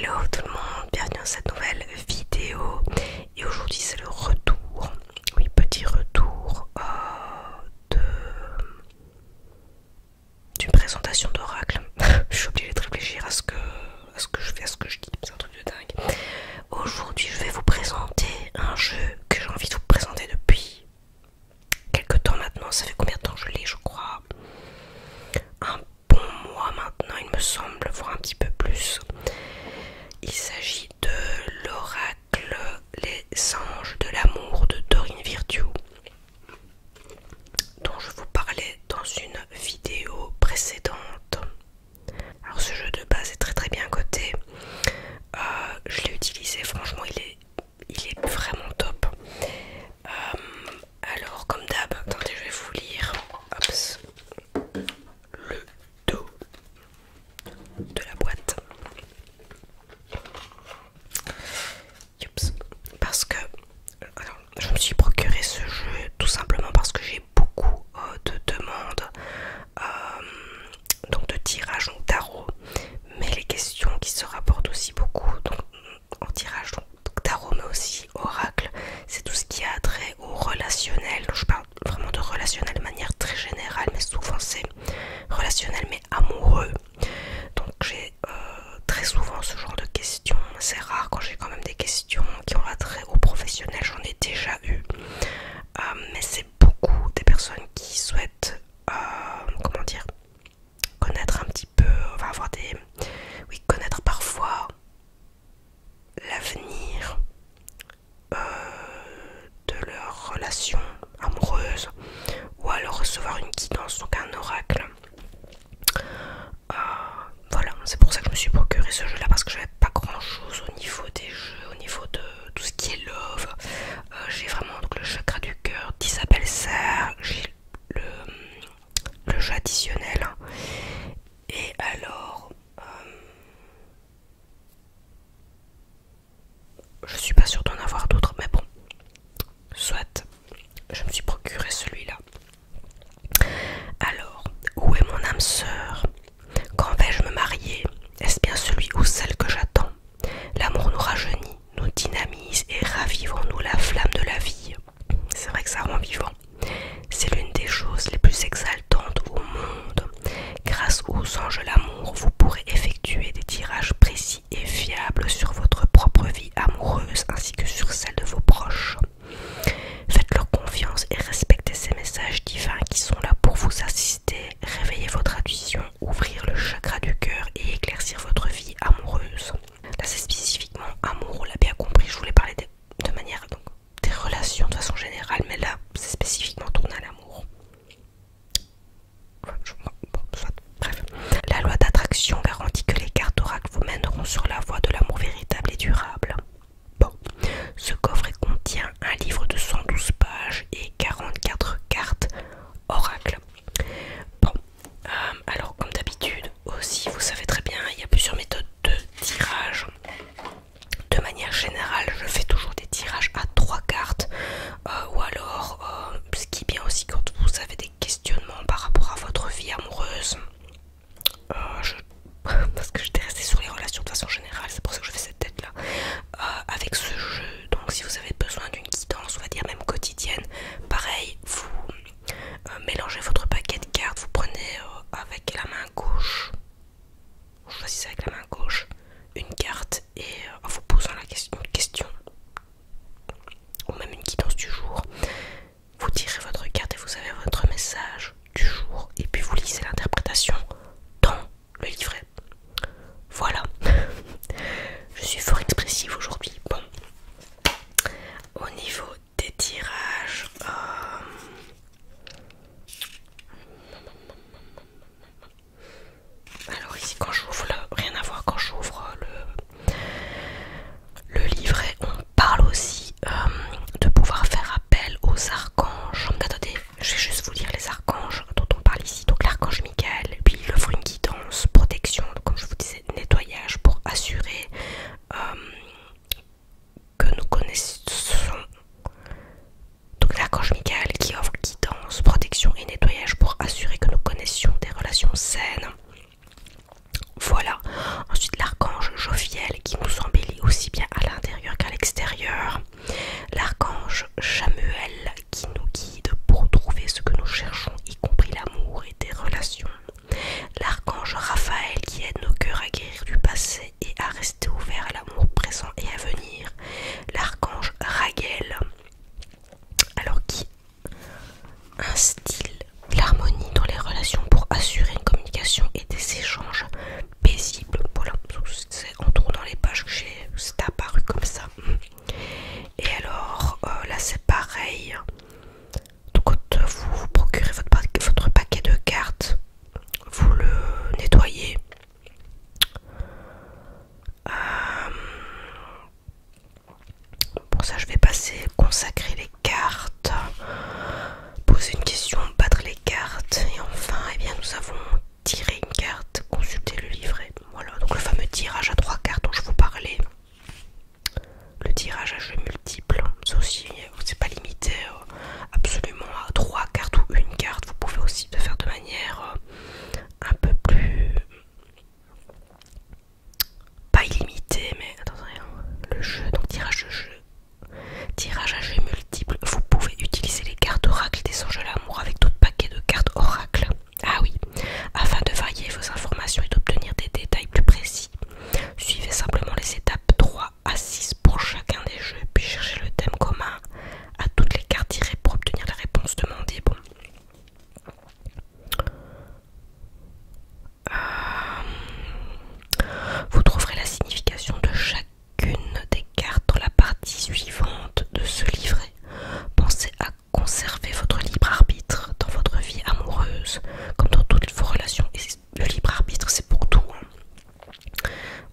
Hello tout le monde, bienvenue dans cette nouvelle vidéo. Et aujourd'hui c'est le retour, oui petit retour de d'une présentation d'oracle. Je suis obligée de réfléchir à ce que je fais, à ce que je dis, c'est un truc de dingue. Aujourd'hui je vais vous présenter un jeu que j'ai envie de vous présenter depuis quelques temps maintenant. Ça fait combien de temps que je l'ai, je crois un bon mois maintenant il me semble, voire un petit peu plus. Il s'agit de l'oracle Les Anges de l'amour de Dorine Virtue, dont je vous parlais dans une vidéo précédente. Alors ce jeu de base est très bien coté. Je l'ai utilisé, franchement il est vraiment top. Alors comme d'hab, attendez je vais vous lire hops, le dos de la boîte. Parce que alors, je me suis procuré ce jeu tout simplement parce que j'ai beaucoup de demandes donc de tirage donc tarot, mais les questions qui se rapportent aussi beaucoup donc, en tirage donc tarot mais aussi oracle, c'est tout ce qui a trait au relationnel. Donc, je parle vraiment de relationnel de manière très générale, mais souvent c'est relationnel mais amoureux. Donc j'ai très souvent ce genre de questions. C'est rare quand j'ai quand même des questions qui ont attrait au professionnel, j'en ai déjà eu. Mais c'est beaucoup des personnes qui souhaitent, comment dire, connaître un petit peu, enfin avoir des... Oui, connaître parfois l'avenir de leur relation amoureuse, ou alors recevoir une guidance, donc un oracle. Voilà, c'est pour ça que je me suis procuré ce jeu là, parce que j'avais pas grand chose au niveau des jeux, au niveau de tout ce qui est love. J'ai vraiment donc le chakra du cœur d'Isabelle Serre, j'ai le jeu additionnel, et alors je suis pas sûre d'en avoir d'autres, mais bon, soit, je me suis procuré celui-là. Alors, où est mon âme sœur? Quand vais-je me marier? Est-ce bien celui ou celle que j'attends? L'amour nous rajeunit, nous dynamise et ravivons-nous la flamme de la vie. C'est vrai que ça rend vivant. C'est l'une des choses les plus exaltantes au monde. Grâce aux anges de l'amour, vous pourrez effectuer des tirages précis et fiables sur votre propre vie amoureuse ainsi que sur celle de vos proches. Faites-leur confiance et respectez ces messages divins qui sont là pour vous assister, réveiller votre intuition, ouvrir le chakra du cœur et éclaircir votre vie amoureuse. Là c'est spécifiquement amour, on l'a bien compris, je voulais parler de manière donc, des relations de façon générale, mais là c'est spécifiquement tourné à l'amour. Bon, soit, bref. La loi d'attraction garantit que les cartes oracle vous mèneront sur la voie de l'amour véritable et durable. Bon, ce coffret contient un livre de 112 pages et 44 cartes oracle. Bon, alors comme d'habitude aussi, vous savez très bien, il y a plusieurs méthodes de tirage. De manière générale, je fais toujours des tirages à 3 cartes, ou alors, ce qui est bien aussi quand vous avez des questionnements par rapport à votre vie amoureuse. Parce que j'étais restée sur les relations de façon générale, c'est pour ça que je fais cette tête là. Avec ce jeu, donc si vous avez besoin d'une guidance, on va dire même quotidienne, pareil, vous mélangez votre paquet de cartes, vous prenez avec la main gauche, vous choisissez avec la main gauche une carte et en vous posant une question ou même une guidance du jour, vous tirez votre carte et vous avez votre message du jour et puis vous lisez l'interprétation dans le livret. Voilà. Je suis fort expressive aujourd'hui. Bon. Au niveau des tirages, alors ici quand j'ouvre rien à voir, quand j'ouvre c'est en tournant les pages que c'est apparu comme ça. Et alors là c'est pareil. Donc quand vous procurez votre paquet de cartes, vous le nettoyez. Pour ça je vais consacrer les cartes, poser une question, battre les cartes, et enfin eh bien, nous avons tiré une carte, consulter le livret. Voilà, donc le fameux tirage à 3 cartes dont je vous parlais. Le tirage à jeu multiple, ça aussi, c'est pas limité absolument à 3 cartes ou une carte. Vous pouvez aussi le faire de manière un peu plus... pas illimitée, mais attendez, le jeu, donc tirage de jeu. Tirage à jeu multiple, vous pouvez utiliser les cartes oracle des anges de l'amour avec d'autres paquets de cartes oracle. Ah oui, afin de varier vos informations et d'obtenir des détails plus précis. Suivez simplement les étapes 3 à 6 pour chacun des jeux, puis cherchez le thème commun à toutes les cartes tirées pour obtenir la réponse demandée. Bon. Vous trouverez la signification de chacune des cartes dans la partie suivante de ce livret. Pensez à conserver votre libre arbitre dans votre vie amoureuse, comme dans toutes vos relations. Et le libre arbitre, c'est pour tout.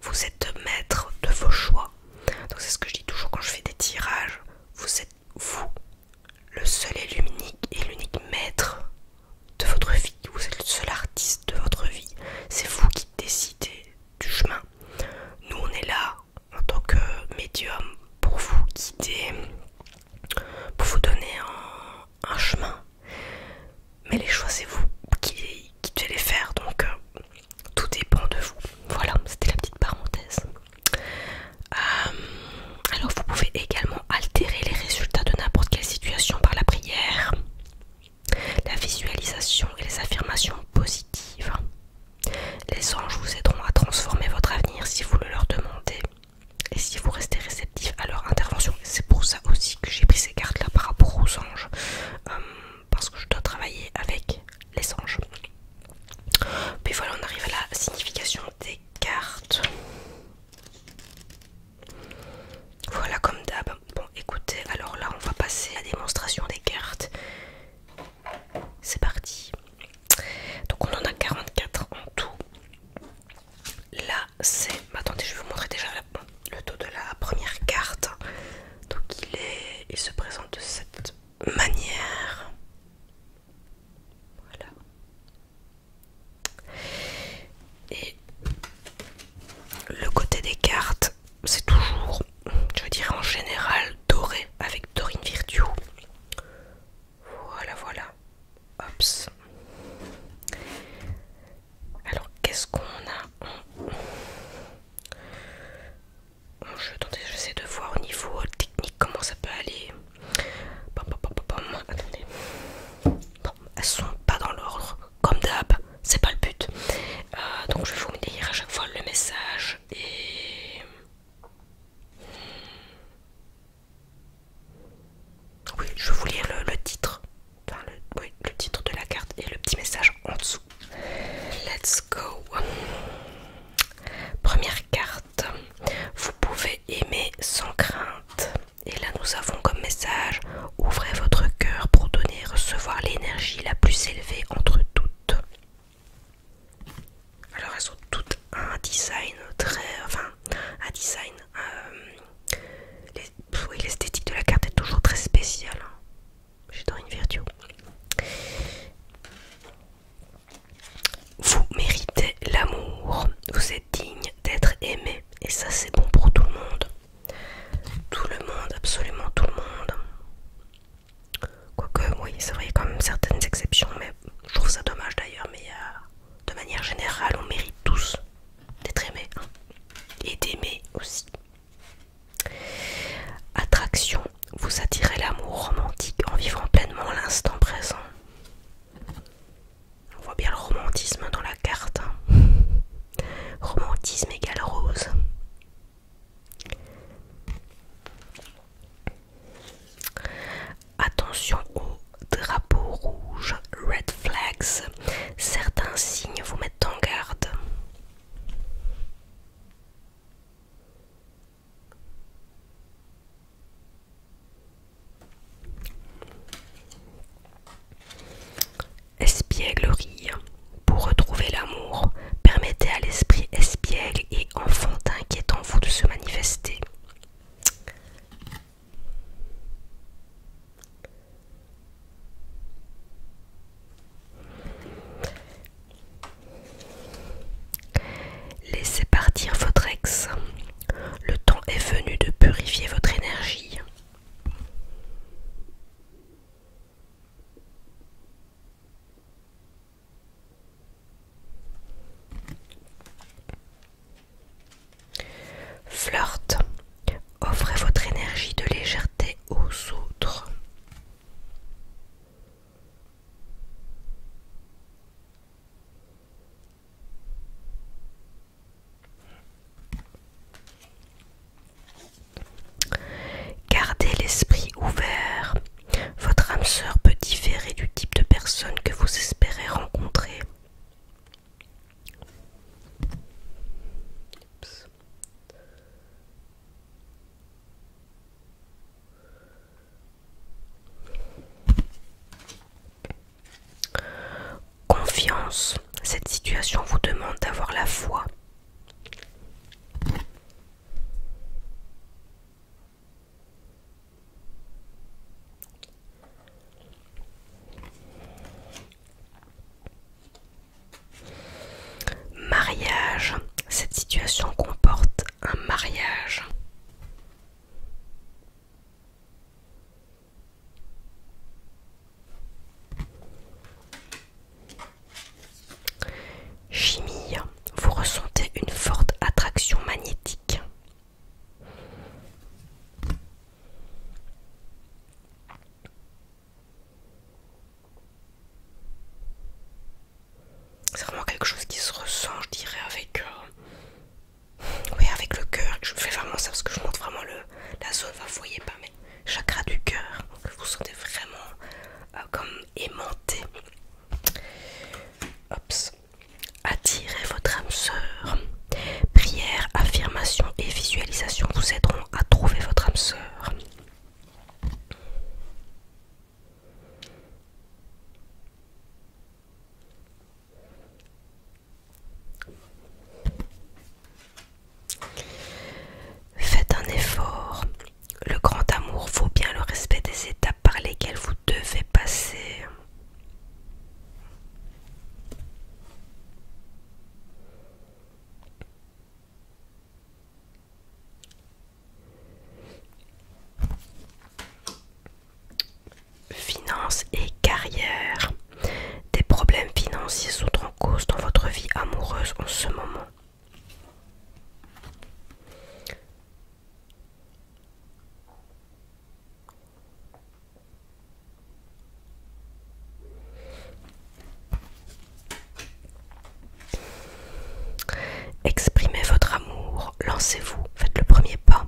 Vous êtes maître de vos choix. Donc c'est ce que je dis toujours quand je fais des tirages. Vous êtes vous, le seul et l'unique maître de votre vie. Vous êtes le seul artiste de votre vie. C'est vous qui décidez du chemin. Nous on est là en tant que médium pour vous guider, pour vous donner un chemin. Mais les choix c'est vous qui devez les faire, donc tout dépend de vous. Voilà, c'était la petite parenthèse. Alors vous pouvez également altérer les résultats de n'importe quelle situation par la prière, la visualisation et les affirmations positives. Les anges vous aideront à transformer votre avenir si vous le leur demandez et si vous restez réceptif à leur intervention. C'est pour ça aussi que j'ai pris ces cartes là par rapport aux anges, parce que je dois travailler avec les anges. Puis voilà, on arrive à la signification des cartes. Voilà, comme d'hab. Bon écoutez, alors là on va passer à la démonstration des cartes. C'est parti. Donc on en a 44 en tout. Là c'est... Attendez, je vais vous montrer déjà le dos de la première carte. Donc il se présente de cette manière. Voilà. Et le côté des cartes, c'est toujours, je dirais en général, doré avec Dorine Virtue. Voilà, voilà. Hops. Alors, qu'est-ce qu'on a en jeu? Attendez, j'essaie de voir au niveau technique comment ça peut aller. Attendez. Bon, elles sont pas dans l'ordre, comme d'hab, c'est pas le but. Donc je vais vous lire à chaque fois le message et... Oui, je vais vous lire le titre. Enfin, le titre de la carte et le petit message en dessous. Let's go. Première carte. Vous pouvez aimer sans crainte. Et là nous avons comme message: ouvrez votre cœur pour donner et recevoir l'énergie la plus élevée entre toutes. Alors elles ont toutes un design très... Enfin, un design... oui, l'esthétique de la carte est toujours très spéciale. J'adore une Virtue. Vous méritez l'amour. Vous êtes digne d'être aimé. Et ça c'est bon pour tout le monde. Tout le monde, absolument tout le monde. Quoique, oui, c'est vrai, il y a quand même certaines exceptions, mais je trouve ça dommage d'ailleurs. Mais de manière générale, on mérite tous d'être aimés, hein, et d'aimer aussi. Attraction, vous attirez l'amour romantique en vivant pleinement l'instant présent. On voit bien le romantisme dans la carte, hein. Romantisme égale rose. Attention aux drapeaux rouges, red flags. Certains signes vous mettent en garde. finance, cette situation vous demande d'avoir la foi. Mariage, cette situation comporte un mariage. Chimie, vous ressentez une forte attraction magnétique. C'est vraiment quelque chose qui se ressent, je dirais, avec, oui, avec le cœur. Je fais vraiment ça parce que je montre vraiment la zone, enfin, vous voyez pas, mais chakra du cœur. Donc vous sentez vraiment comme aimanté. Hops. Attirez votre âme sœur. Prière, affirmation et visualisation vous aideront à trouver votre âme sœur. Faites un effort. Le grand amour vaut bien le respect des étapes par lesquelles vous devez passer. Finances et carrière. Des problèmes financiers sont en cause dans votre vie amoureuse en ce moment. Exprimez votre amour, lancez-vous, faites le premier pas.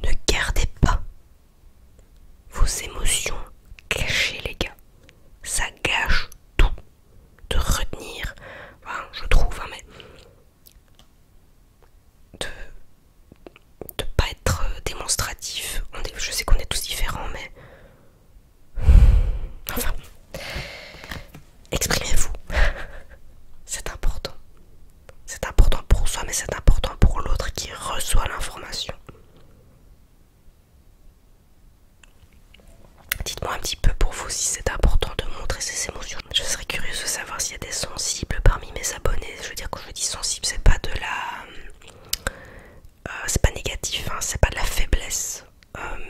Ne gardez pas vos émotions cachées, les gars. Ça gâche tout de retenir, enfin, je trouve, hein, mais de pas être démonstratif. Je sais qu'on est tous différents, mais enfin, exprimez-vous. C'est important. C'est important pour soi, mais c'est important pour l'autre qui reçoit l'information. Dites-moi un petit peu pour vous si c'est important de montrer ses émotions. Je serais curieuse de savoir s'il y a des sensibles parmi mes abonnés. Je veux dire, quand je dis sensible, c'est pas de la... c'est pas négatif, hein, c'est pas de la faiblesse.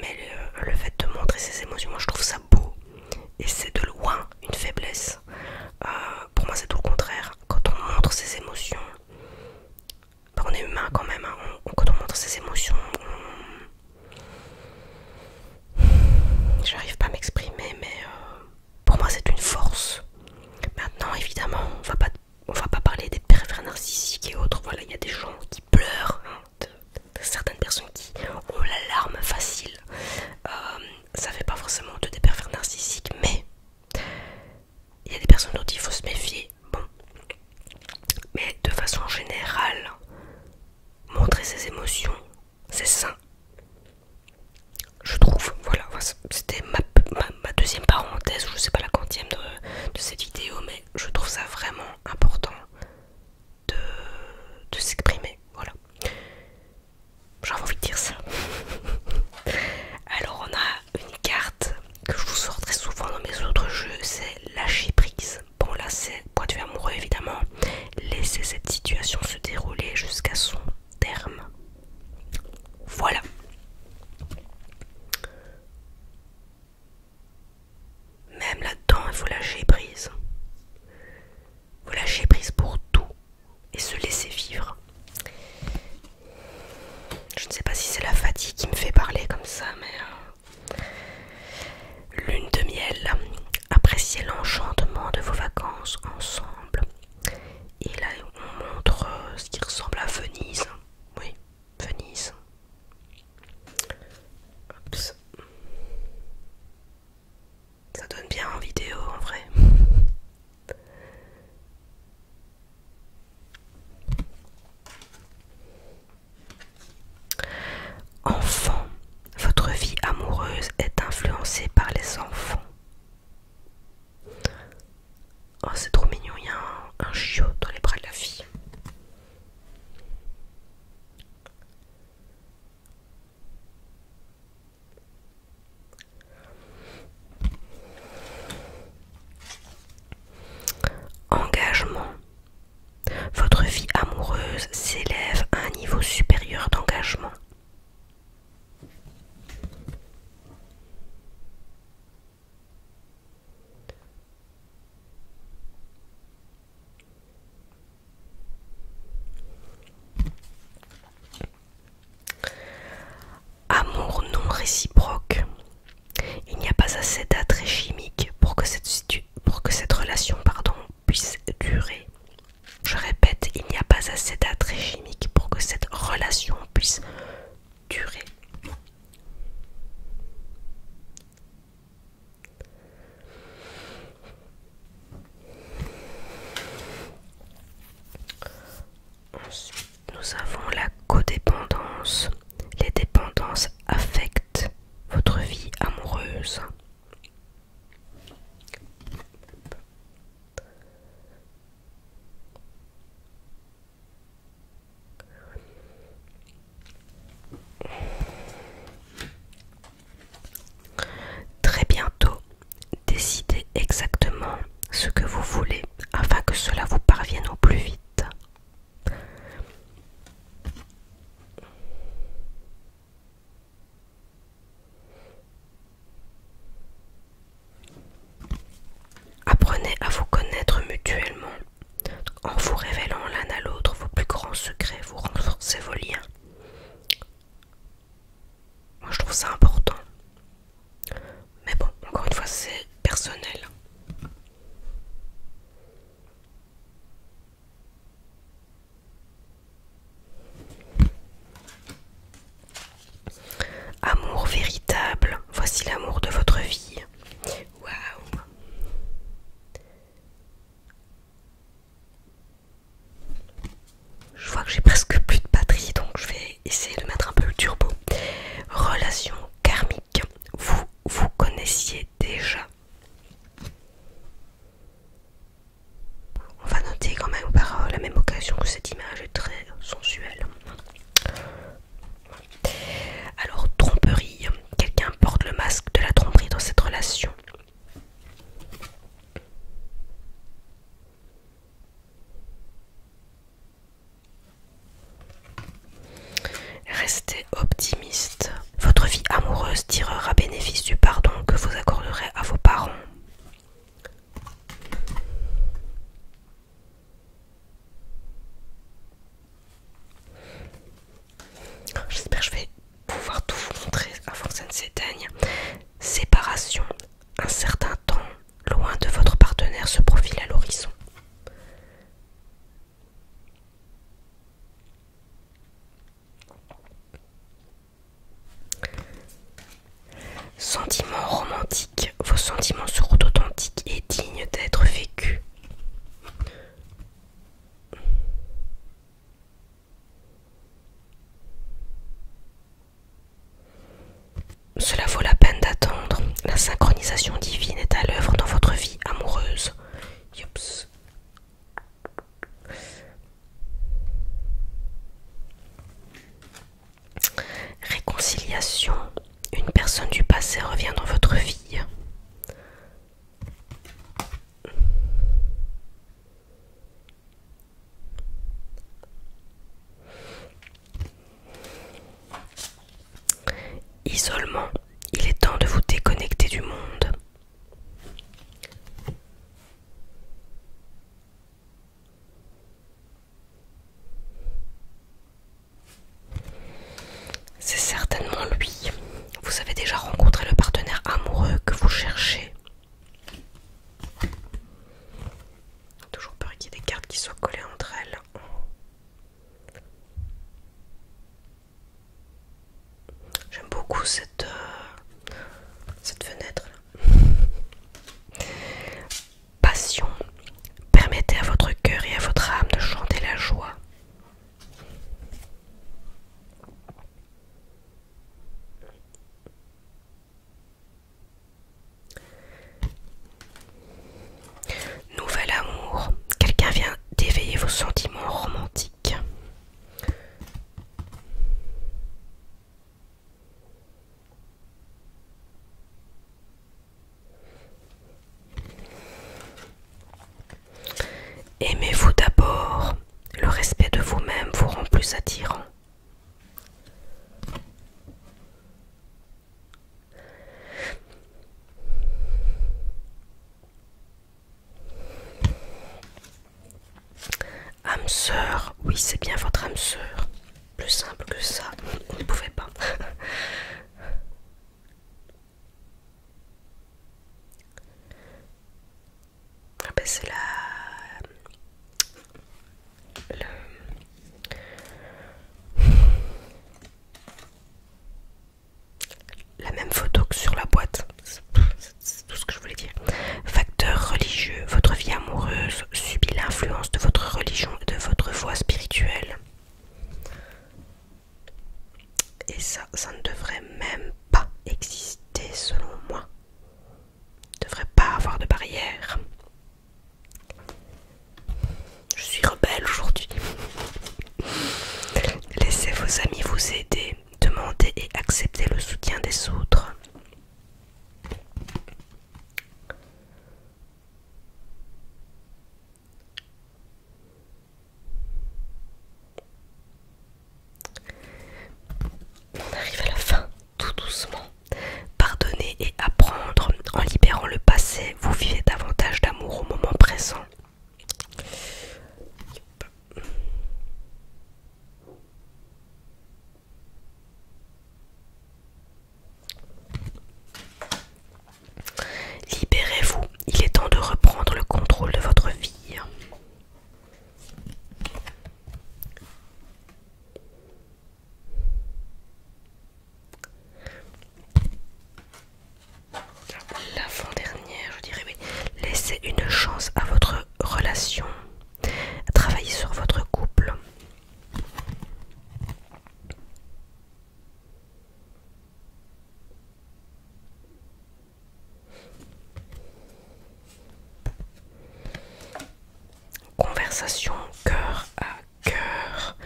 Mais le fait de montrer ses émotions, moi je trouve ça beau. Et c'est de loin une faiblesse. Pour moi c'est tout le contraire. Quand on montre ses émotions, bah, on est humain quand même, hein. Quand on montre ses émotions, j'arrive pas à m'exprimer, mais pour moi c'est une force. Maintenant évidemment on va pas parler des pervers narcissiques et autres. Voilà, il y a des gens qui pleurent, hein, de certaines personnes qui ont la larme facile. Ça fait pas forcément des pervers narcissiques, mais il y a des personnes dont il faut se méfier. Bon, mais de façon générale, montrer ses émotions, c'est sain. Je trouve, voilà, c'était ma deuxième parenthèse, je sais pas la quantième de cette vidéo, mais je trouve ça vraiment important de s'exprimer, voilà. J'avais envie de dire ça. Alors on a une carte que je vous sors très souvent dans mes autres jeux, c'est lâcher prise. Bon là c'est point de vue amoureux évidemment, laisser cette situation se dérouler jusqu'à son terme. Voilà. Même là-dedans, il faut lâcher prise. Il faut lâcher prise pour tout et se laisser vivre. Je ne sais pas si c'est la fatigue qui me fait parler comme ça, mais... Lune de miel. Appréciez l'enchantement de vos vacances ensemble. Et là, on montre ce qui ressemble à Venise. Oui, Venise. Oups. Ça donne bien en vidéo en vrai. Enfant, votre vie amoureuse est influencée par les enfants. Oh, c'est trop mignon, il y a un soulagement. Amour non réciproque. Il n'y a pas assez d'attrait chimique pour que cette relation puisse durer. Je répète, il n'y a pas assez d'attrait chimique pour que cette relation puisse durer. Ensuite, nous avons la codépendance. Les dépendances affectent votre vie amoureuse. Très bientôt, décidez exactement ce que vous voulez afin que cela vous parvienne au plus vite. Apprenez à vous connaître mutuellement. En vous révélant l'un à l'autre vos plus grands secrets, vous renforcez vos liens. Moi je trouve ça important. Mais bon, encore une fois, c'est personnel. Amour véritable, voici l'amour de votre vie. Waouh! Je vois que j'ai presque plus de batterie, donc je vais essayer de mettre un peu le turbo. Relation karmique. Vous vous connaissiez déjà. On va noter quand même par la même occasion que cette image est très sensuelle. Alors, tromperie. Quelqu'un porte le masque de la tromperie dans cette relation. Restez optimiste. Votre vie amoureuse tirera bénéfice du pardon que vous accorderez à vos parents. J'espère que je vais pouvoir tout vous montrer avant que ça ne s'éteigne. Séparation. Un certain temps loin de votre partenaire se profile à l'horizon. Sentiments romantiques. Vos sentiments seront authentiques et dignes d'être vécus. Cela vaut la peine d'attendre. La synchronisation divine est à l'œuvre dans votre vie amoureuse. Youps. Réconciliation. Une personne du passé revient dans votre vie. Isolement. Il est temps de vous déconnecter du monde. C'est certainement lui. Vous avez déjà rencontré le partenaire amoureux que vous cherchez. Toujours peur qu'il y ait des cartes qui soient collées entre elles. J'aime beaucoup cette fenêtre là. Passion. Permettez à votre cœur et à votre âme de chanter la joie. Nouvel amour. Quelqu'un vient d'éveiller vos sentiments romantiques. sœur. Oui, c'est bien votre âme sœur. Plus simple que ça, on ne pouvait pas. Ah ben c'est la même photo que sur la boîte. C'est tout ce que je voulais dire. Facteur religieux. Votre vie amoureuse subit l'influence de votre religion et de votre foi spirituelle. Et ça ne devrait même pas exister selon moi. Il ne devrait pas avoir de barrière. Je suis rebelle aujourd'hui. Laissez vos amis vous aider. Demandez et acceptez le soutien des autres. On arrive à la fin, tout doucement. Pardonnez et apprendre. En libérant le passé, vous vivez davantage d'amour au moment présent. Libérez-vous, il est temps de reprendre le contrôle de votre vie. L'avant-dernière, je dirais oui. Laissez une chance à votre relation. Travaillez sur votre couple. Conversation cœur à cœur.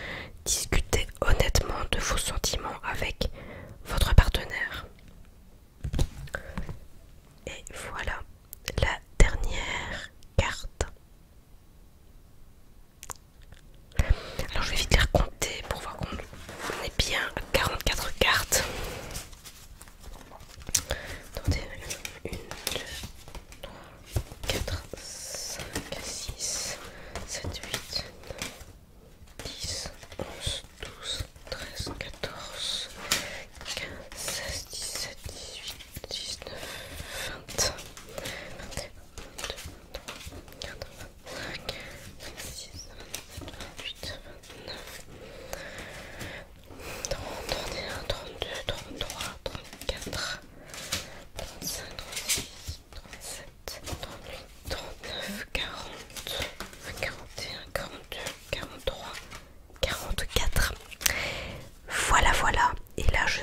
Discutez honnêtement de vos sentiments avec votre partenaire. Et voilà la dernière carte. Alors je vais vite les recompter pour voir qu'on est bien à 44 cartes. Attendez, 1, 2, 3, 4, 5, 6, 7, 8, 9, 10, 11, 12, 13, 14, 15, 16, 17, 18, 19, 20, 21, 22, 23, 24, 25, 26, 27, 28, 29, 30, 31, 32, 33, 34, 35, 36, 37, 38, 39, 40, 41, 42, 43, 44. Voilà, voilà. Et là, je